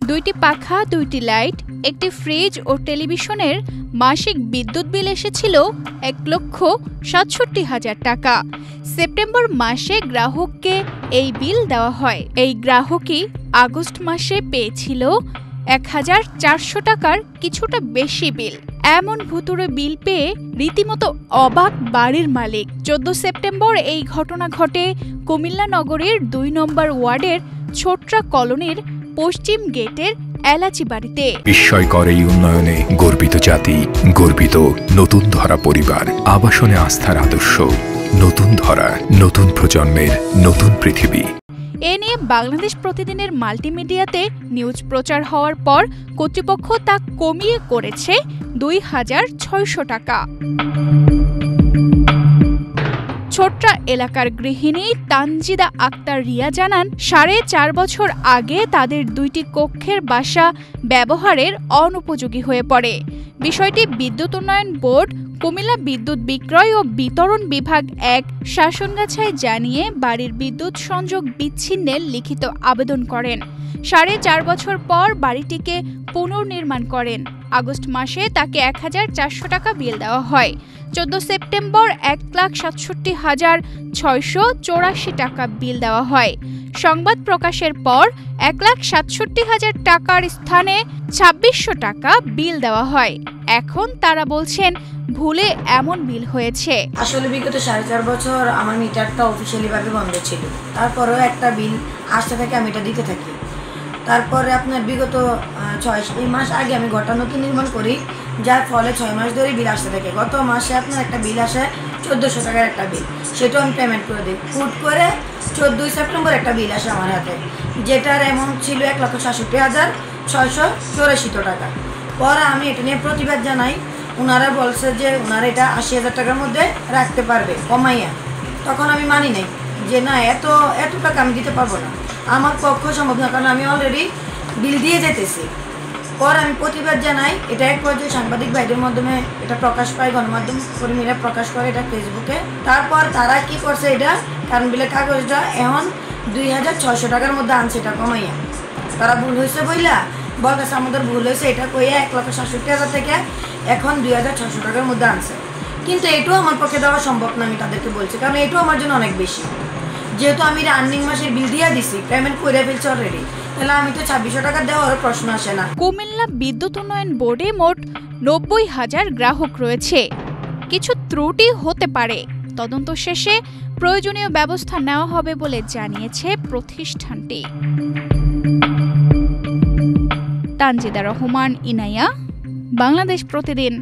2টি পাখা, 2টি লাইট, একটি ফ্রিজ ও টেলিভিশনের মাসিক বিদ্যুৎ বিল এসেছিল 1,67,000 টাকা। সেপ্টেম্বর মাসে গ্রাহককে এই বিল দেওয়া হয়। এই গ্রাহকই আগস্ট মাসে পেয়েছিল 1,400 টাকার কিছুটা বেশি বিল। এমন ভুতুড়ে বিল পেয়ে রীতিমতো অবাক বাড়ির মালিক। 14 সেপ্টেম্বর এই ঘটনা ঘটে কুমিল্লা নগরীর 2 নম্বর ওয়ার্ডের ছোট্রা কলোনির পশ্চিম গেটের এলাচি বাড়িতে। বিস্ময়কর এই উন্নয়নে গর্বিত জাতি, গর্বিত নতুন ধরা পরিবার, আবাসনে আস্থার আদর্শ, নতুন ধরা, নতুন প্রজন্মের নতুন পৃথিবী। এ নিয়ে বাংলাদেশ প্রতিদিনের মাল্টিমিডিয়াতে নিউজ প্রচার হওয়ার পর কর্তৃপক্ষ তা কমিয়ে করেছে 2,600 টাকা। ছোট্রা এলাকার গৃহিণী তানজিদা আক্তার রিয়া জানান, 4.5 বছর আগে তাদের 2টি কক্ষের বাসা ব্যবহারের অনুপযোগী হয়ে পড়ে। বিষয়টি বিদ্যুৎ উন্নয়ন বোর্ড, কুমিল্লা বিদ্যুৎ বিক্রয় ও বিতরণ বিভাগ 1 শাসনগাছায় জানিয়ে বাড়ির বিদ্যুৎ সংযোগ বিচ্ছিন্নের লিখিত আবেদন করেন। 4.5 বছর পর বাড়িটিকে পুনর্নির্মাণ করেন। আগস্ট মাসে তাকে 1,400 টাকা বিল দেওয়া হয়। 14 সেপ্টেম্বর 1,67,684 টাকা বিল দেওয়া হয়। সংবাদ প্রকাশের পর 1,67,000 টাকার স্থানে 2,600 টাকা বিল দেওয়া হয়। এখন তারা বলছেন ভুলে এমন বিল হয়েছে। আসলে বিগত 4.5 বছর আমার মিটারটা অফিসিয়ালি ভাবে বন্ধ ছিল। তারপরেও একটা বিল আসতে থাকে, আমি এটা দিতে থাকি। তারপরে আপনার বিগত 6 মাস আগে আমি ঘরটা নতুন নির্মাণ করি, যার ফলে 6 মাস ধরে বিল আসতে থাকে। গত মাসে আপনার একটা বিল আসে 1,400 টাকার একটা বিল, সেটাও আমি পেমেন্ট করে দিই। হুট করে 14 সেপ্টেম্বর একটা বিল আসে আমার হাতে, যেটার অ্যামাউন্ট ছিল 1,67,684 টাকা। পরে আমি এটা নিয়ে প্রতিবাদ জানাই। ওনারা বলছে যে ওনারা এটা 80,000 টাকার মধ্যে রাখতে পারবে কমাইয়া। তখন আমি মানি নাই যে না, এত টাকা আমি দিতে পারবো না, আমার পক্ষ সম্ভব না, কারণ আমি অলরেডি বিল দিয়ে যেতেছি। পর আমি প্রতিবাদ জানাই। এটা এক পর্যায়ে সাংবাদিক ভাইদের মাধ্যমে এটা প্রকাশ পায়, গণমাধ্যম কর্মীরা প্রকাশ করে এটা ফেসবুকে। তারপর তারা কি করছে, এটা কারণ বিলের কাগজটা এখন 2,600 টাকার মধ্যে আনছে, এটা কমাইয়া। তারা ভুল হয়েছে বলতেছে আমাদের ভুল হয়েছে, এটা কইয়া 1,67,000 থেকে এখন 2,600 টাকার মধ্যে আনছে। কিন্তু এটাও আমার পক্ষে দেওয়া সম্ভব না, আমি তাদেরকে বলছি, কারণ এটাও আমার জন্য অনেক বেশি। যেহেতু আমি রানিং মাসের বিল দিয়ে দিছি, পেমেন্ট করে ফেলছি অলরেডি, তাহলে আমি তো 2,600 টাকা দেওয়ার প্রশ্ন আসে না। কুমিল্লা বিদ্যুৎ উন্নয়ন বোর্ডে মোট 90,000 গ্রাহক রয়েছে। কিছু ত্রুটি হতে পারে, তদন্ত শেষে প্রয়োজনীয় ব্যবস্থা নেওয়া হবে বলে জানিয়েছে প্রতিষ্ঠানটি। তানজিদা রহমান, ইনায়া, বাংলাদেশ প্রতিদিন।